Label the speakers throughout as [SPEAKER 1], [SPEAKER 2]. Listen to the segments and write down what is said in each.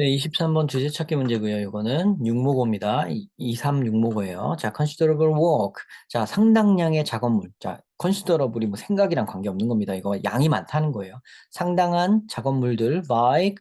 [SPEAKER 1] 네, 23번 주제 찾기 문제고요. 이거는 6모고입니다. 2365예요. 자, considerable work. 자, 상당량의 작업물. 자, considerable이 뭐 생각이랑 관계없는 겁니다. 이거 양이 많다는 거예요. 상당한 작업물들 by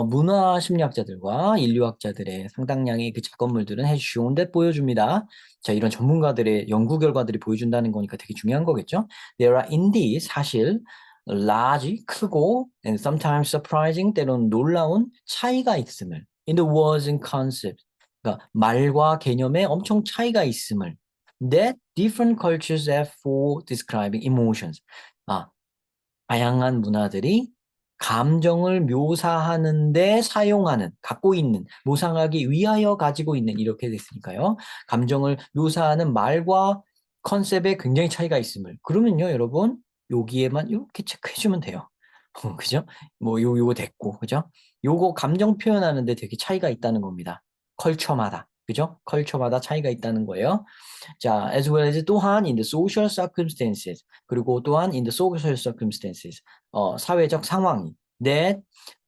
[SPEAKER 1] 문화 심리학자들과 인류학자들의 상당량의 그 작업물들은 has shown that 보여줍니다. 자, 이런 전문가들의 연구 결과들이 보여준다는 거니까 되게 중요한 거겠죠? There are indeed 사실 large, 크고 and sometimes surprising, 때로는 놀라운 차이가 있음을 in the words and concepts. 그러니까 말과 개념에 엄청 차이가 있음을 that different cultures have for describing emotions. 아, 다양한 문화들이 감정을 묘사하는데 사용하는, 갖고 있는, 묘사하기 위하여 가지고 있는 이렇게 됐으니까요. 감정을 묘사하는 말과 컨셉에 굉장히 차이가 있음을. 그러면요, 여러분, 여기에만 이렇게 체크해주면 돼요. 그죠? 뭐, 요거 됐고, 그죠? 요거 감정 표현하는데 되게 차이가 있다는 겁니다. 컬처마다. 그죠? 컬처마다 차이가 있다는 거예요. 자, as well as 또한 in the social circumstances. 그리고 또한 in the social circumstances. 사회적 상황이 that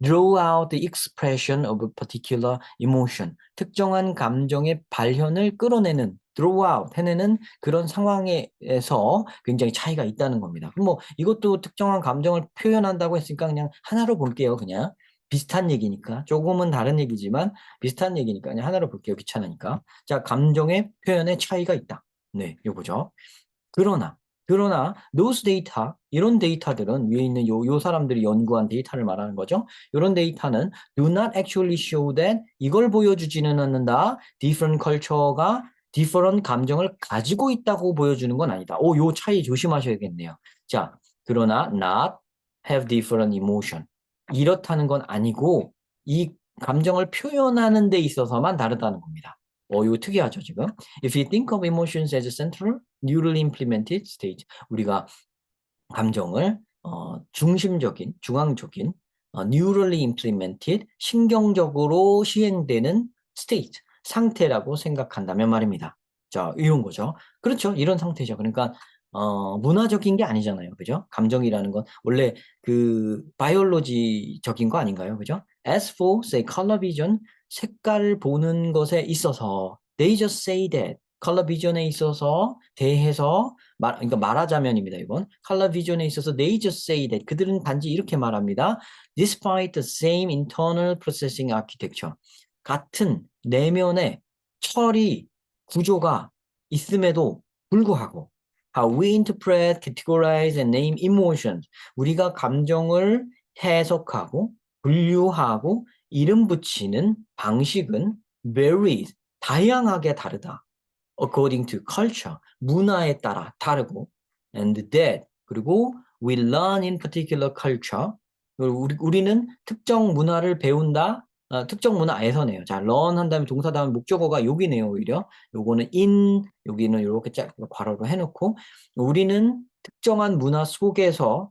[SPEAKER 1] draw out the expression of a particular emotion. 특정한 감정의 발현을 끌어내는 draw out 해내는 그런 상황에서 굉장히 차이가 있다는 겁니다. 그럼 뭐 이것도 특정한 감정을 표현한다고 했으니까 그냥 하나로 볼게요. 그냥 비슷한 얘기니까 조금은 다른 얘기지만 비슷한 얘기니까 그냥 하나로 볼게요. 귀찮으니까. 자, 감정의 표현에 차이가 있다. 네, 요거죠. 그러나 those data 이런 데이터들은 위에 있는 요 사람들이 연구한 데이터를 말하는 거죠. 이런 데이터는 do not actually show that 이걸 보여주지는 않는다. different culture가 different 감정을 가지고 있다고 보여주는 건 아니다. 요 차이 조심하셔야겠네요. 자, 그러나 not have different emotion. 이렇다는 건 아니고 이 감정을 표현하는 데 있어서만 다르다는 겁니다. 이거 특이하죠, 지금? If you think of emotions as a central, newly implemented state, 우리가 감정을 중심적인, 중앙적인, neurally implemented, 신경적으로 시행되는 state, 상태라고 생각한다면 말입니다. 자, 이런 거죠. 그렇죠. 이런 상태죠. 그러니까 문화적인 게 아니잖아요. 그죠? 감정이라는 건 원래 그 바이올로지적인 거 아닌가요? 그죠? As for, say, color vision, 색깔 보는 것에 있어서 they just say that 컬러 비전에 있어서 대해서 그러니까 말하자면입니다. 이건 컬러 비전에 있어서 they just say that 그들은 단지 이렇게 말합니다. Despite the same internal processing architecture 같은 내면의 처리 구조가 있음에도 불구하고 how we interpret, categorize and name emotions 우리가 감정을 해석하고 분류하고 이름 붙이는 방식은 varies 다양하게 다르다. according to culture, 문화에 따라 다르고, and that, 그리고 we learn in particular culture, 우리는 특정 문화를 배운다, 특정 문화에서네요. 자, learn 한 다음에 동사 다음에 목적어가 여기네요, 오히려. 요거는 in, 여기는 이렇게 쫙 괄호로 해놓고, 우리는 특정한 문화 속에서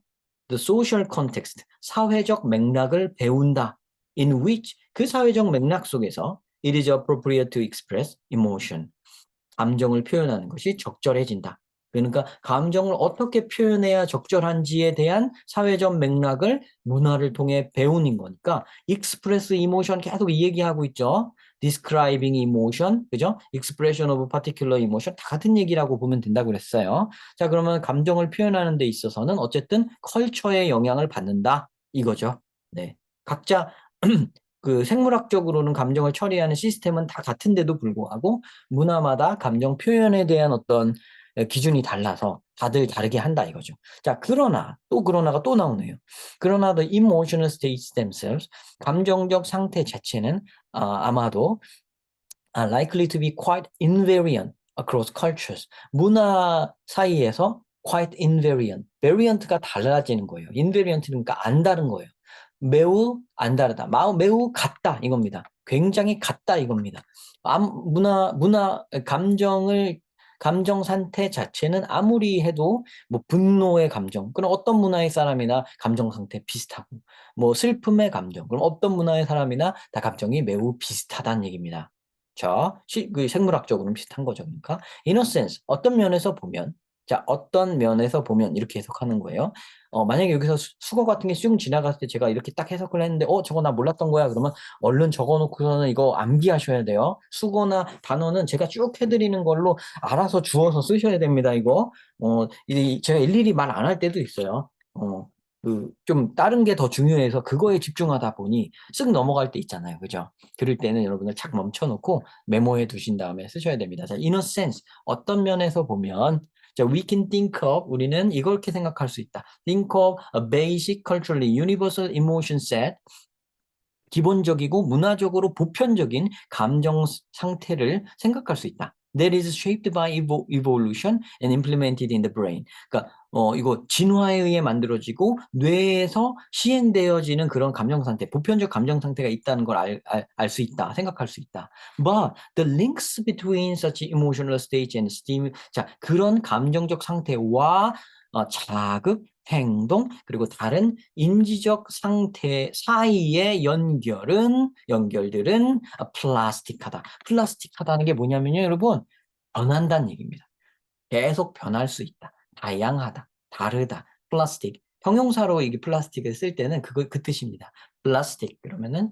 [SPEAKER 1] the social context, 사회적 맥락을 배운다. in which, 그 사회적 맥락 속에서 it is appropriate to express emotion. 감정을 표현하는 것이 적절해진다. 그러니까 감정을 어떻게 표현해야 적절한지에 대한 사회적 맥락을 문화를 통해 배우는 거니까 express emotion 계속 이 얘기하고 있죠. describing emotion, 그죠? expression of particular emotion 다 같은 얘기라고 보면 된다고 그랬어요. 자, 그러면 감정을 표현하는 데 있어서는 어쨌든 컬처의 영향을 받는다 이거죠. 네. 각자 그 생물학적으로는 감정을 처리하는 시스템은 다 같은데도 불구하고 문화마다 감정 표현에 대한 어떤 기준이 달라서 다들 다르게 한다 이거죠. 자, 그러나 또 그러나가 또 나오네요. 그러나 the emotional states themselves 감정적 상태 자체는 아마도 likely to be quite invariant across cultures. 문화 사이에서 quite invariant. variant가 달라지는 거예요. invariant는 그러니까 안 다른 거예요. 매우 안 다르다. 매우 같다 이겁니다. 굉장히 같다 이겁니다. 감정 상태 자체는 아무리 해도 뭐 분노의 감정, 그럼 어떤 문화의 사람이나 감정 상태 비슷하고 뭐 슬픔의 감정, 그럼 어떤 문화의 사람이나 다 감정이 매우 비슷하다는 얘기입니다. 자, 그 생물학적으로는 비슷한 거죠. 그러니까 in a sense 어떤 면에서 보면 자, 어떤 면에서 보면 이렇게 해석하는 거예요. 만약에 여기서 수거 같은 게 쑥 지나갔을 때 제가 이렇게 딱 해석을 했는데, 저거 나 몰랐던 거야. 그러면 얼른 적어놓고서는 이거 암기하셔야 돼요. 수거나 단어는 제가 쭉 해드리는 걸로 알아서 주워서 쓰셔야 됩니다. 이거. 제가 일일이 말 안 할 때도 있어요. 좀 다른 게 더 중요해서 그거에 집중하다 보니 쓱 넘어갈 때 있잖아요. 그죠? 그럴 때는 여러분들 착 멈춰놓고 메모해 두신 다음에 쓰셔야 됩니다. 자, in a sense, 어떤 면에서 보면, 자, we can think of, 우리는 이렇게 생각할 수 있다. Think of a basic culturally universal emotion set, 기본적이고 문화적으로 보편적인 감정 상태를 생각할 수 있다. That is shaped by evolution and implemented in the brain. 그러니까 이거 진화에 의해 만들어지고 뇌에서 시행되어지는 그런 감정 상태, 보편적 감정 상태가 있다는 걸 알 수 있다, 생각할 수 있다. But the links between such emotional states and stim, 자, 그런 감정적 상태와 자극, 행동, 그리고 다른 인지적 상태 사이의 연결들은 플라스틱하다. 플라스틱하다는 게 뭐냐면요, 여러분, 변한다는 얘기입니다. 계속 변할 수 있다. 다양하다. 다르다. 플라스틱. 형용사로 이게 플라스틱을 쓸 때는 그 뜻입니다. 플라스틱 그러면은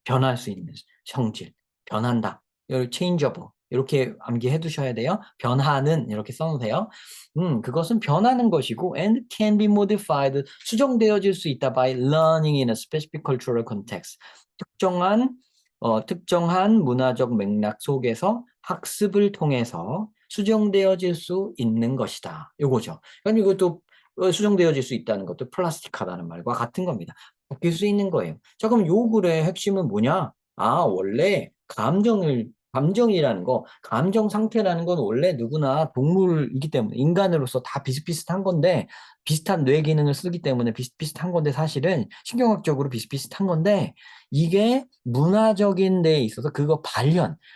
[SPEAKER 1] 변할 수 있는 성질, 변한다. 이걸 changeable 이렇게 암기해 두셔야 돼요. 변하는 이렇게 써놓으세요. 그것은 변하는 것이고 and can be modified 수정되어질 수 있다 by learning in a specific cultural context. 특정한 문화적 맥락 속에서 학습을 통해서 수정되어질 수 있는 것이다. 요거죠. 그러니까 이것도 수정되어질 수 있다는 것도 플라스틱하다는 말과 같은 겁니다. 바뀔 수 있는 거예요. 자, 그럼 요 글의 핵심은 뭐냐? 원래 감정이라는 거, 감정 상태라는 건 원래 누구나 동물이기 때문에 인간으로서 다 비슷비슷한 건데 비슷한 뇌 기능을 쓰기 때문에 비슷비슷한 건데 사실은 신경학적으로 비슷비슷한 건데 이게 문화적인 데에 있어서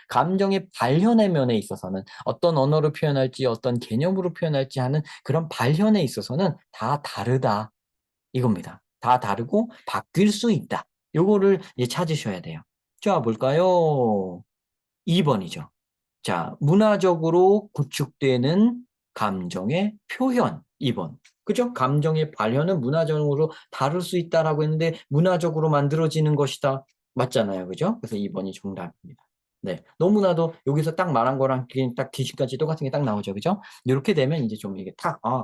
[SPEAKER 1] 감정의 발현의 면에 있어서는 어떤 언어로 표현할지 어떤 개념으로 표현할지 하는 그런 발현에 있어서는 다 다르다 이겁니다. 다 다르고 바뀔 수 있다. 요거를 이제 찾으셔야 돼요. 자, 뭘까요? 2번이죠. 자, 문화적으로 구축되는 감정의 표현. 2번. 그죠? 감정의 발현은 문화적으로 다룰 수 있다라고 했는데 문화적으로 만들어지는 것이다. 맞잖아요. 그죠? 그래서 2번이 정답입니다. 네. 너무나도 여기서 딱 말한 거랑 딱 뒤집까지 똑같은 게 딱 나오죠. 그죠? 이렇게 되면 이제 좀 이게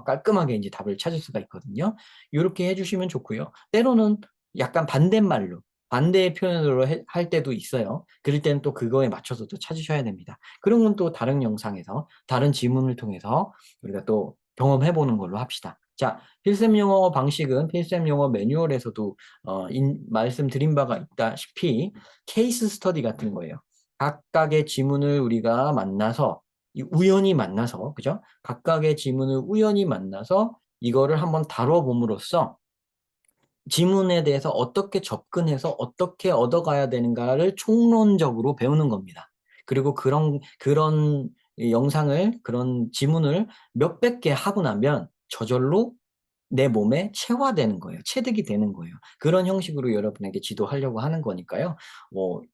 [SPEAKER 1] 깔끔하게 이제 답을 찾을 수가 있거든요. 이렇게 해주시면 좋고요. 때로는 약간 반대말로 반대의 표현으로 할 때도 있어요. 그럴 때는 또 그거에 맞춰서 또 찾으셔야 됩니다. 그런 건 또 다른 영상에서, 다른 지문을 통해서 우리가 또 경험해보는 걸로 합시다. 자, 필름 영어 방식은 필름 영어 매뉴얼에서도 말씀드린 바가 있다시피 케이스 스터디 같은 거예요. 각각의 지문을 우리가 만나서, 우연히 만나서, 그죠? 각각의 지문을 우연히 만나서 이거를 한번 다뤄봄으로써 지문에 대해서 어떻게 접근해서 어떻게 얻어가야 되는가를 총론적으로 배우는 겁니다. 그리고 그런 영상을, 그런 지문을 몇백 개 하고 나면 저절로 내 몸에 체화되는 거예요. 체득이 되는 거예요. 그런 형식으로 여러분에게 지도하려고 하는 거니까요.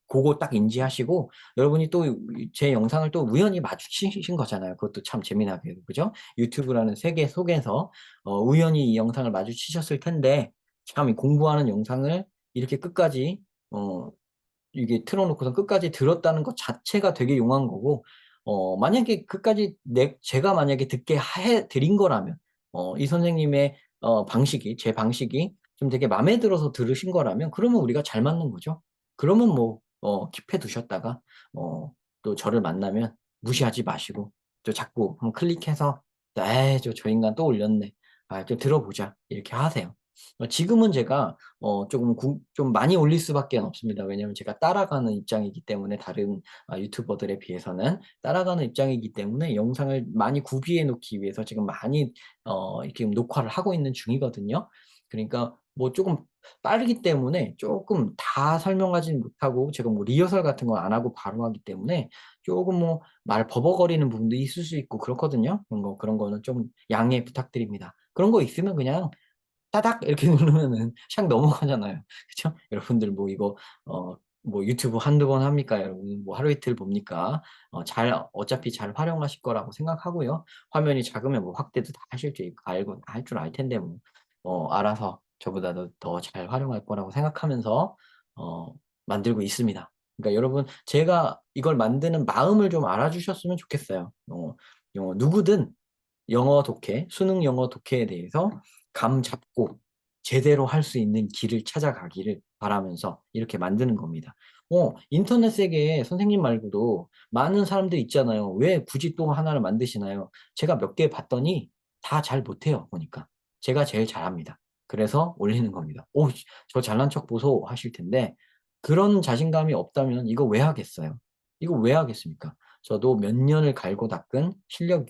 [SPEAKER 1] 그거 딱 인지하시고, 여러분이 또 제 영상을 또 우연히 마주치신 거잖아요. 그것도 참 재미나게, 그죠? 유튜브라는 세계 속에서 우연히 이 영상을 마주치셨을 텐데, 참 이 공부하는 영상을 이렇게 끝까지, 이게 틀어놓고서 끝까지 들었다는 것 자체가 되게 용한 거고, 만약에 끝까지 제가 만약에 듣게 해 드린 거라면, 이 선생님의 제 방식이 좀 되게 마음에 들어서 들으신 거라면, 그러면 우리가 잘 맞는 거죠. 그러면 뭐, 킵해 두셨다가, 또 저를 만나면 무시하지 마시고, 또 자꾸 한번 클릭해서, 저 인간 또 올렸네. 좀 들어보자. 이렇게 하세요. 지금은 제가 좀 많이 올릴 수밖에 없습니다. 왜냐하면 제가 따라가는 입장이기 때문에 다른 유튜버들에 비해서는 따라가는 입장이기 때문에 영상을 많이 구비해 놓기 위해서 지금 많이 이렇게 녹화를 하고 있는 중이거든요. 그러니까 뭐 조금 빠르기 때문에 조금 다 설명하지는 못하고 제가 뭐 리허설 같은 거 안 하고 바로 하기 때문에 조금 뭐 말 버벅거리는 부분도 있을 수 있고 그렇거든요. 그런 거는 좀 양해 부탁드립니다. 그런 거 있으면 그냥 따닥 이렇게 누르면은 샥 넘어가잖아요. 그쵸? 여러분들 뭐 이거 뭐 유튜브 한두 번 합니까, 여러분? 뭐 하루 이틀 봅니까? 어차피 잘 활용하실 거라고 생각하고요. 화면이 작으면 뭐 확대도 다 하실 줄 알고 할 줄 알 텐데 뭐, 알아서 저보다도 더 잘 활용할 거라고 생각하면서 어, 만들고 있습니다. 그러니까 여러분, 제가 이걸 만드는 마음을 좀 알아주셨으면 좋겠어요. 누구든 영어 독해, 수능 영어 독해에 대해서 감 잡고 제대로 할 수 있는 길을 찾아가기를 바라면서 이렇게 만드는 겁니다. 인터넷 세계에 선생님 말고도 많은 사람들이 있잖아요. 왜 굳이 또 하나를 만드시나요? 제가 몇 개 봤더니 다 잘 못해요, 보니까. 제가 제일 잘합니다. 그래서 올리는 겁니다. 저 잘난 척 보소 하실 텐데, 그런 자신감이 없다면 이거 왜 하겠어요? 이거 왜 하겠습니까? 저도 몇 년을 갈고 닦은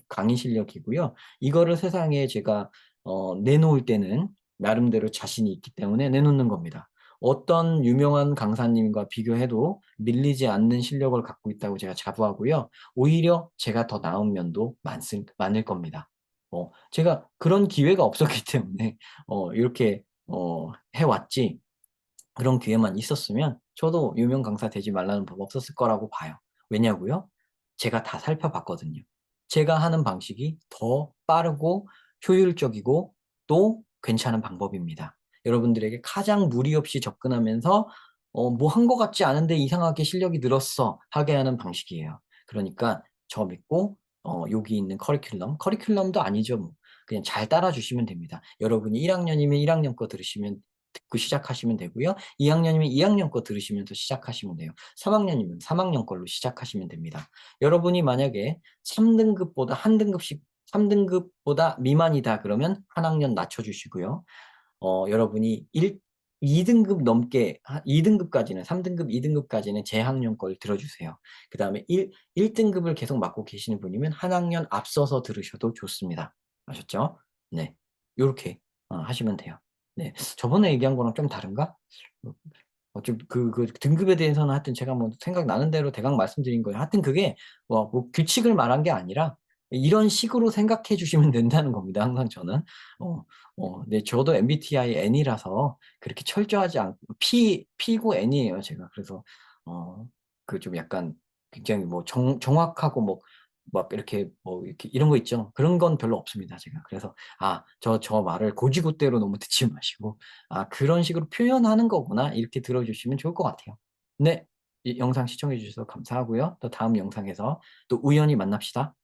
[SPEAKER 1] 강의 실력이고요. 이거를 세상에 제가 내놓을 때는 나름대로 자신이 있기 때문에 내놓는 겁니다. 어떤 유명한 강사님과 비교해도 밀리지 않는 실력을 갖고 있다고 제가 자부하고요. 오히려 제가 더 나은 면도 많을 겁니다. 제가 그런 기회가 없었기 때문에 이렇게 해왔지. 그런 기회만 있었으면 저도 유명 강사 되지 말라는 법 없었을 거라고 봐요. 왜냐고요? 제가 다 살펴봤거든요. 제가 하는 방식이 더 빠르고 효율적이고 또 괜찮은 방법입니다. 여러분들에게 가장 무리 없이 접근하면서 뭐 한 것 같지 않은데 이상하게 실력이 늘었어 하게 하는 방식이에요. 그러니까 저 믿고 여기 있는 커리큘럼도 아니죠. 뭐. 그냥 잘 따라주시면 됩니다. 여러분이 1학년이면 1학년 거 듣고 시작하시면 되고요. 2학년이면 2학년 거 들으시면서 시작하시면 돼요. 3학년이면 3학년 걸로 시작하시면 됩니다. 여러분이 만약에 3등급보다 한 등급씩 3등급보다 미만이다 그러면 한 학년 낮춰주시고요. 여러분이 2등급 넘게 2등급까지는 3등급, 2등급까지는 제 학년 걸 들어주세요. 그 다음에 1등급을 계속 맡고 계시는 분이면 한 학년 앞서서 들으셔도 좋습니다. 아셨죠? 네, 이렇게 하시면 돼요. 네, 저번에 얘기한 거랑 좀 다른가? 좀 그 등급에 대해서는 하여튼 제가 뭐 생각나는 대로 대강 말씀드린 거예요. 하여튼 그게 뭐 규칙을 말한 게 아니라 이런 식으로 생각해 주시면 된다는 겁니다. 항상 저는. 네, 저도 MBTI N이라서 그렇게 철저하지 않고 P고 N이에요, 제가. 그래서 그 좀 약간 굉장히 뭐 정확하고 뭐 막 이렇게 뭐 이렇게 이런 거 있죠. 그런 건 별로 없습니다, 제가. 그래서 저 말을 고지고대로 너무 듣지 마시고 그런 식으로 표현하는 거구나. 이렇게 들어주시면 좋을 것 같아요. 네. 이 영상 시청해 주셔서 감사하고요. 또 다음 영상에서 또 우연히 만납시다.